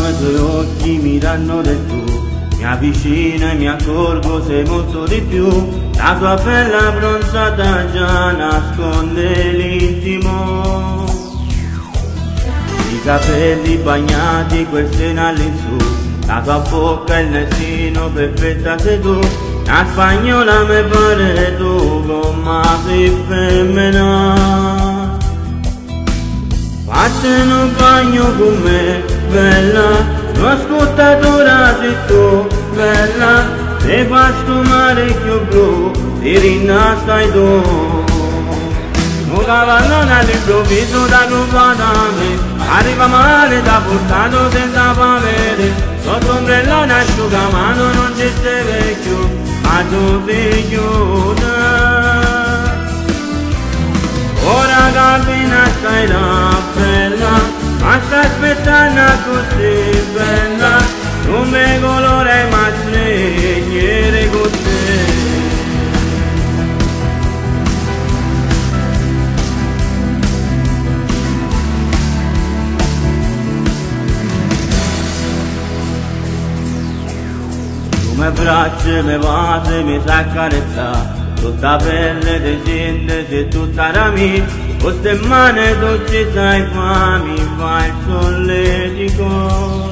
i tuoi occhi mi danno del tu, mi avvicino e mi accorgo sei molto di più, la tua pelle abbronzata già nasconde l'intimo, i capelli bagnati, quel seno all'insù, la tua bocca e il nasino, perfetta sei tu, la spagnola me pare tu, come sei femmina. Fattene un bagno con me, bella, l'ascoltatora sei tu, bella, se fa sto mare più blu, ti rinnastai tu. Un cavallone all'improvviso da rubato a me, arriva male da portato senza pavere, sotto ombrellone asciugamano non ci sei più, ma tu figliuta. Ora cammina stai là bella, ma sta aspettando così bella, non mi colore ma stringere con te. Come braccia mi vate, mi sa accarezzare, tutta pelle ti sente, sei tutta da me, con ste mani dolci sai fa, mi fa il solletico.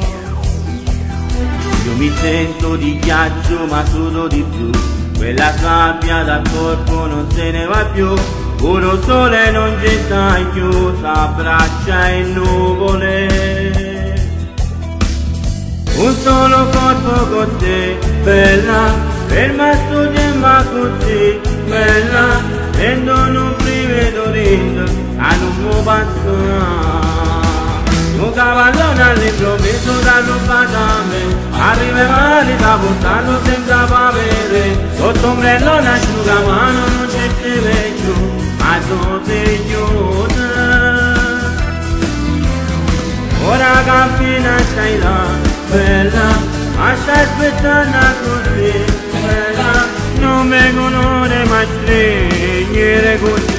Io mi sento di ghiaccio ma sudo di più, quella sabbia dal corpo non se ne va più, puro sole non ci stai più, s'abbraccia in nuvole. Un solo corpo con te, bella, ferma sto gemma così, bella, prendono un brivido rindo, a non può passare. Un cavallone all'improvviso da rubato a me, arriva male da portarlo senza pavere, sotto ombrellone asciugamano non c'è più, ma tu sei chiusa. Ora cammina stai là, bella, ma stai aspettando così, bella, non mi conosce ma stringere così.